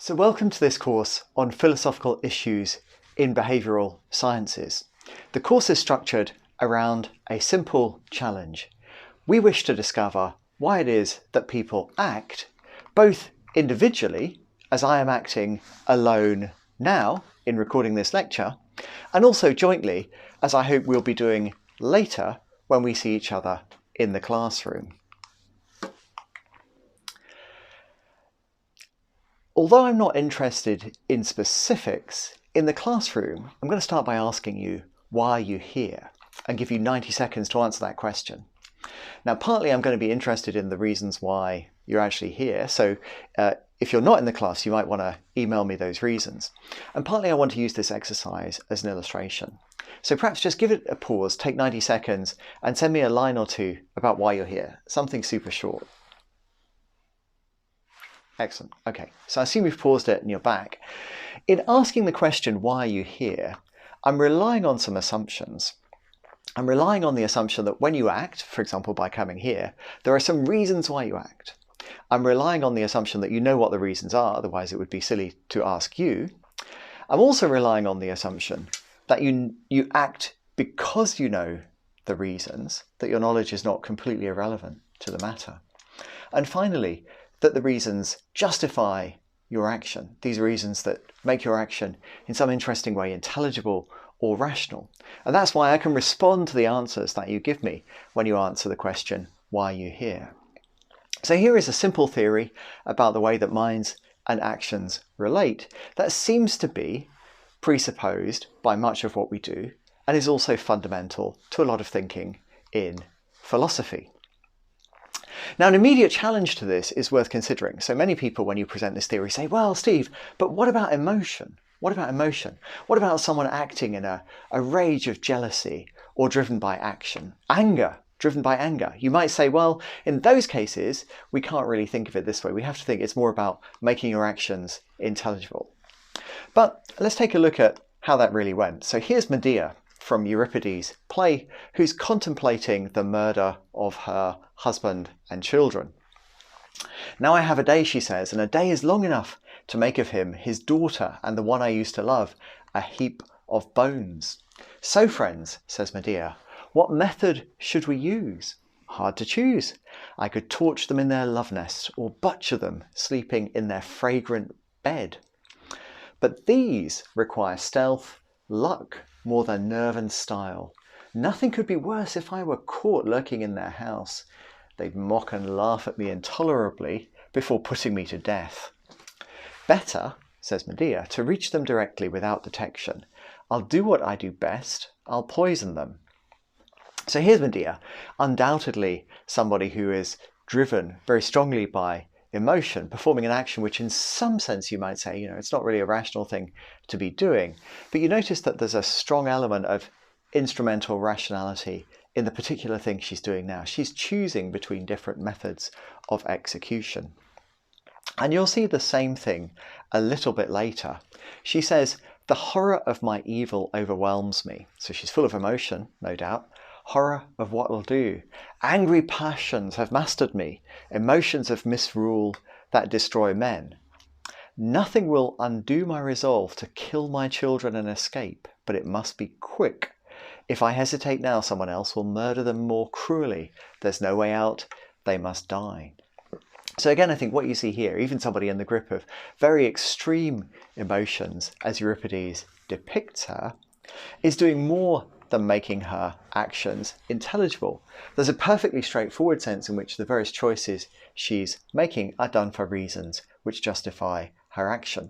So welcome to this course on philosophical issues in behavioural sciences. The course is structured around a simple challenge. We wish to discover why it is that people act, both individually, as I am acting alone now in recording this lecture, and also jointly, as I hope we'll be doing later when we see each other in the classroom. Although I'm not interested in specifics, in the classroom, I'm going to start by asking you, why are you here? And give you 90 seconds to answer that question. Now, partly I'm going to be interested in the reasons why you're actually here. So if you're not in the class, you might want to email me those reasons. And partly I want to use this exercise as an illustration. So perhaps just give it a pause, take 90 seconds and send me a line or two about why you're here. Something super short. Excellent. Okay, so I assume you've paused it and you're back. In asking the question, why are you here? I'm relying on some assumptions. I'm relying on the assumption that when you act, for example, by coming here, there are some reasons why you act. I'm relying on the assumption that you know what the reasons are, otherwise it would be silly to ask you. I'm also relying on the assumption that you act because you know the reasons, that your knowledge is not completely irrelevant to the matter. And finally, that the reasons justify your action. These are reasons that make your action in some interesting way intelligible or rational. And that's why I can respond to the answers that you give me when you answer the question, why are you here? So here is a simple theory about the way that minds and actions relate that seems to be presupposed by much of what we do and is also fundamental to a lot of thinking in philosophy. Now, an immediate challenge to this is worth considering. So many people, when you present this theory, say, well, Steve, but what about emotion? What about emotion? What about someone acting in a rage of jealousy or driven by action? Anger, driven by anger. You might say, well, in those cases, we can't really think of it this way. We have to think it's more about making your actions intelligible. But let's take a look at how that really went. So here's Medea from Euripides' play, who's contemplating the murder of her husband and children. Now I have a day, she says, and a day is long enough to make of him, his daughter, and the one I used to love, a heap of bones. So, friends, says Medea, what method should we use? Hard to choose. I could torch them in their love nest, or butcher them sleeping in their fragrant bed. But these require stealth, luck, more than nerve and style. Nothing could be worse if I were caught lurking in their house. They'd mock and laugh at me intolerably before putting me to death. Better, says Medea, to reach them directly without detection. I'll do what I do best. I'll poison them. So here's Medea, undoubtedly somebody who is driven very strongly by emotion, performing an action which in some sense you might say, it's not really a rational thing to be doing. But you notice that there's a strong element of instrumental rationality in the particular thing she's doing now. She's choosing between different methods of execution. And you'll see the same thing a little bit later. She says, the horror of my evil overwhelms me. So she's full of emotion, no doubt. Horror of what will do. Angry passions have mastered me, emotions of misrule that destroy men. Nothing will undo my resolve to kill my children and escape, but it must be quick. If I hesitate now, someone else will murder them more cruelly. There's no way out, they must die. So again, I think what you see here, even somebody in the grip of very extreme emotions, as Euripides depicts her, is doing more than making her actions intelligible. There's a perfectly straightforward sense in which the various choices she's making are done for reasons which justify her action.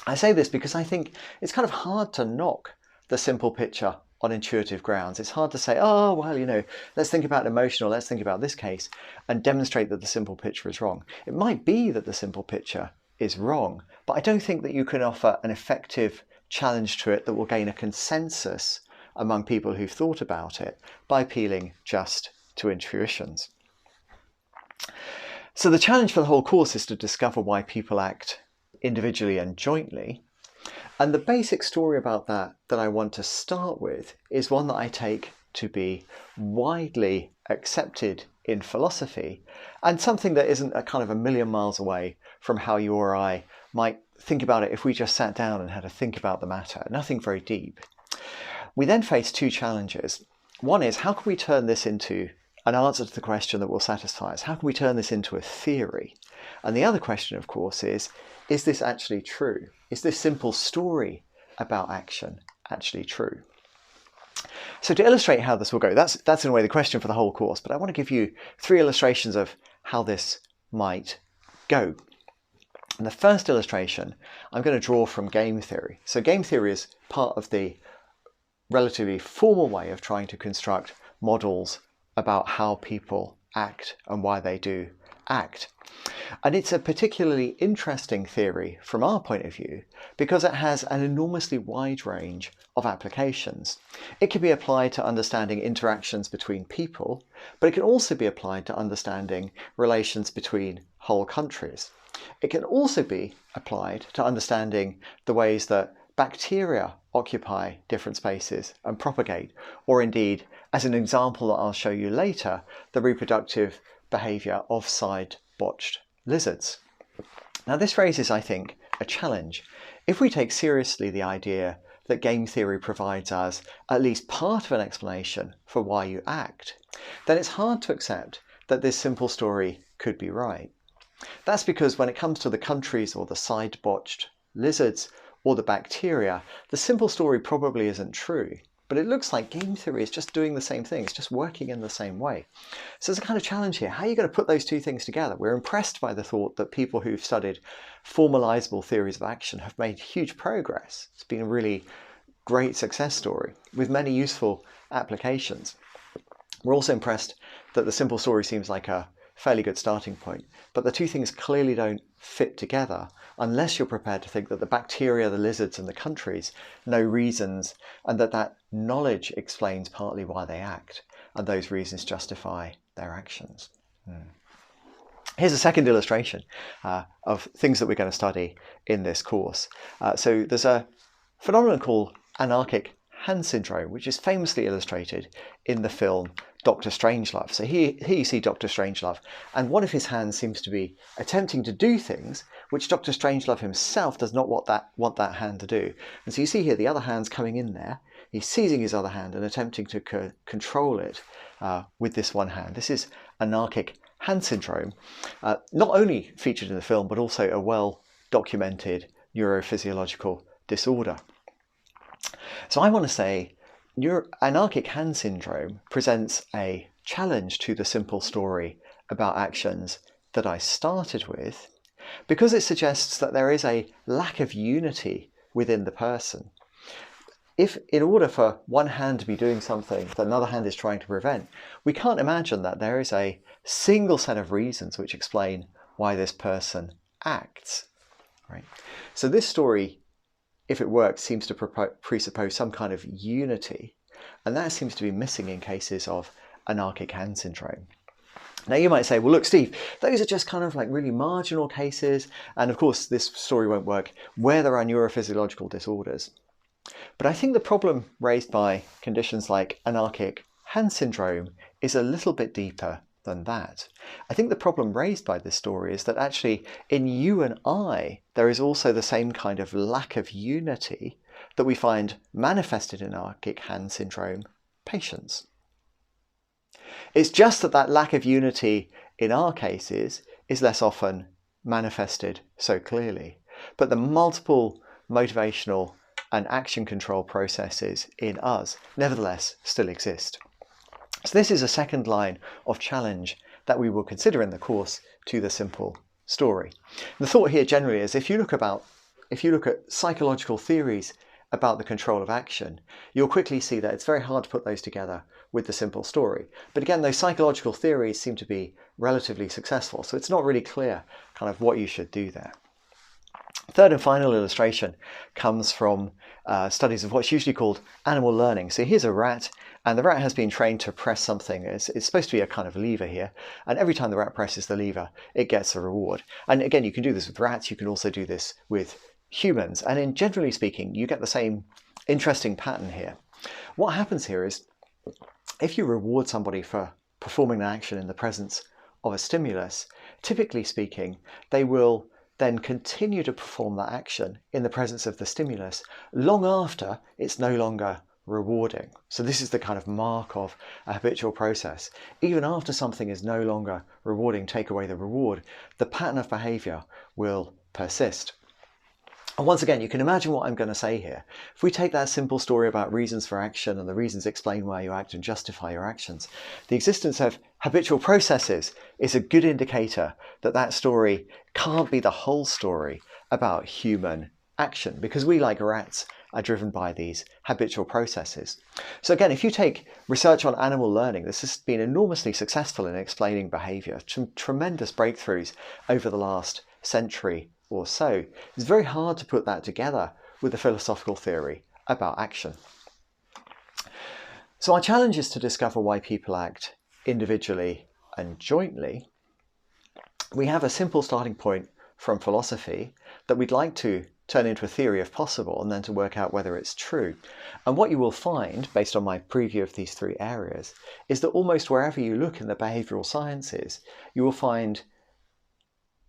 I say this because I think it's kind of hard to knock the simple picture on intuitive grounds. It's hard to say, oh, well, let's think about emotion, or let's think about this case and demonstrate that the simple picture is wrong. It might be that the simple picture is wrong, but I don't think that you can offer an effective challenge to it that will gain a consensus among people who've thought about it by appealing just to intuitions. So the challenge for the whole course is to discover why people act individually and jointly. And the basic story about that I want to start with is one that I take to be widely accepted in philosophy and something that isn't a kind of a million miles away from how you or I might think about it if we just sat down and had to think about the matter. Nothing very deep. We then face two challenges. One is, how can we turn this into an answer to the question that will satisfy us? How can we turn this into a theory? And the other question, of course, is this actually true? Is this simple story about action actually true? So to illustrate how this will go, that's in a way the question for the whole course, but I want to give you 3 illustrations of how this might go. And the first illustration I'm going to draw from game theory. So game theory is part of the relatively formal way of trying to construct models about how people act and why they do act. And it's a particularly interesting theory from our point of view because it has an enormously wide range of applications. It can be applied to understanding interactions between people, but it can also be applied to understanding relations between whole countries. It can also be applied to understanding the ways that bacteria occupy different spaces and propagate, or indeed, as an example that I'll show you later, the reproductive behaviour of side-botched lizards. Now this raises, I think, a challenge. If we take seriously the idea that game theory provides us at least part of an explanation for why you act, then it's hard to accept that this simple story could be right. That's because when it comes to the countries or the side-botched lizards or the bacteria, the simple story probably isn't true. But it looks like game theory is just doing the same thing. It's just working in the same way. So there's a kind of challenge here. How are you going to put those two things together? We're impressed by the thought that people who've studied formalizable theories of action have made huge progress. It's been a really great success story with many useful applications. We're also impressed that the simple story seems like a fairly good starting point, but the two things clearly don't fit together unless you're prepared to think that the bacteria, the lizards and the countries know reasons and that knowledge explains partly why they act and those reasons justify their actions. Here's a second illustration of things that we're going to study in this course. So there's a phenomenon called anarchic hand syndrome, which is famously illustrated in the film Dr. Strangelove. So here you see Dr. Strangelove, and one of his hands seems to be attempting to do things which Dr. Strangelove himself does not want that hand to do. And so you see here the other hand's coming in there. He's seizing his other hand and attempting to control it with this one hand. This is anarchic hand syndrome, not only featured in the film, but also a well-documented neurophysiological disorder. So I want to say anarchic hand syndrome presents a challenge to the simple story about actions that I started with, because it suggests that there is a lack of unity within the person. If in order for one hand to be doing something that another hand is trying to prevent, we can't imagine that there is a single set of reasons which explain why this person acts. Right? So this story, if it works, seems to presuppose some kind of unity, and that seems to be missing in cases of anarchic hand syndrome. Now you might say, well look Steve, those are just kind of like really marginal cases, and of course this story won't work where there are neurophysiological disorders. But I think the problem raised by conditions like anarchic hand syndrome is a little bit deeper than that. I think the problem raised by this story is that actually in you and I, there is also the same kind of lack of unity that we find manifested in anarchic hand syndrome patients. It's just that lack of unity in our cases is less often manifested so clearly, but the multiple motivational and action control processes in us nevertheless still exist. So this is a second line of challenge that we will consider in the course to the simple story. The thought here generally is if you look at psychological theories about the control of action, you'll quickly see that it's very hard to put those together with the simple story. But again, those psychological theories seem to be relatively successful, so it's not really clear kind of what you should do there. Third and final illustration comes from studies of what's usually called animal learning. So here's a rat, and the rat has been trained to press something. It's supposed to be a kind of lever here, and every time the rat presses the lever, it gets a reward. And again, you can do this with rats, you can also do this with humans, and generally speaking, you get the same interesting pattern here. What happens here is, if you reward somebody for performing an action in the presence of a stimulus, typically speaking, they will then continue to perform that action in the presence of the stimulus long after it's no longer rewarding. So this is the kind of mark of a habitual process. Even after something is no longer rewarding, take away the reward, the pattern of behavior will persist. And once again, you can imagine what I'm going to say here. If we take that simple story about reasons for action and the reasons explain why you act and justify your actions, the existence of habitual processes is a good indicator that that story can't be the whole story about human action, because we, like rats, are driven by these habitual processes. So again, if you take research on animal learning, this has been enormously successful in explaining behavior. Tremendous breakthroughs over the last century or so. It's very hard to put that together with a philosophical theory about action. So our challenge is to discover why people act individually and jointly. We have a simple starting point from philosophy that we'd like to turn into a theory if possible, and then to work out whether it's true. And what you will find, based on my preview of these three areas, is that almost wherever you look in the behavioural sciences, you will find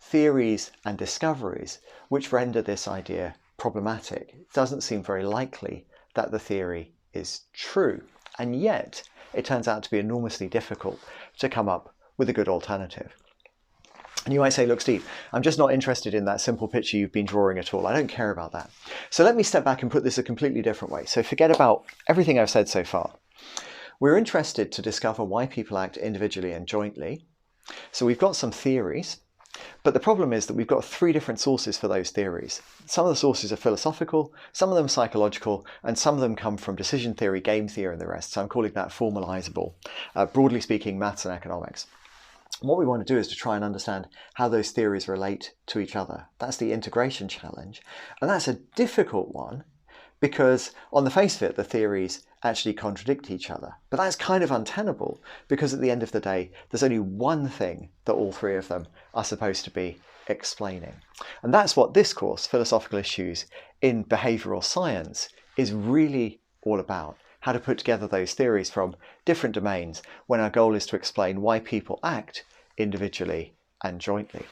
theories and discoveries which render this idea problematic. It doesn't seem very likely that the theory is true, and yet it turns out to be enormously difficult to come up with a good alternative. And you might say, look, Steve, I'm just not interested in that simple picture you've been drawing at all. I don't care about that. So let me step back and put this a completely different way. So forget about everything I've said so far. We're interested to discover why people act individually and jointly. So we've got some theories, but the problem is that we've got three different sources for those theories. Some of the sources are philosophical, some of them psychological, and some of them come from decision theory, game theory, and the rest. So I'm calling that formalizable, broadly speaking, maths and economics. What we want to do is to try and understand how those theories relate to each other. That's the integration challenge. And that's a difficult one because on the face of it, the theories actually contradict each other. But that's kind of untenable because at the end of the day, there's only one thing that all three of them are supposed to be explaining. And that's what this course, Philosophical Issues in Behavioural Science, is really all about. How to put together those theories from different domains when our goal is to explain why people act individually and jointly.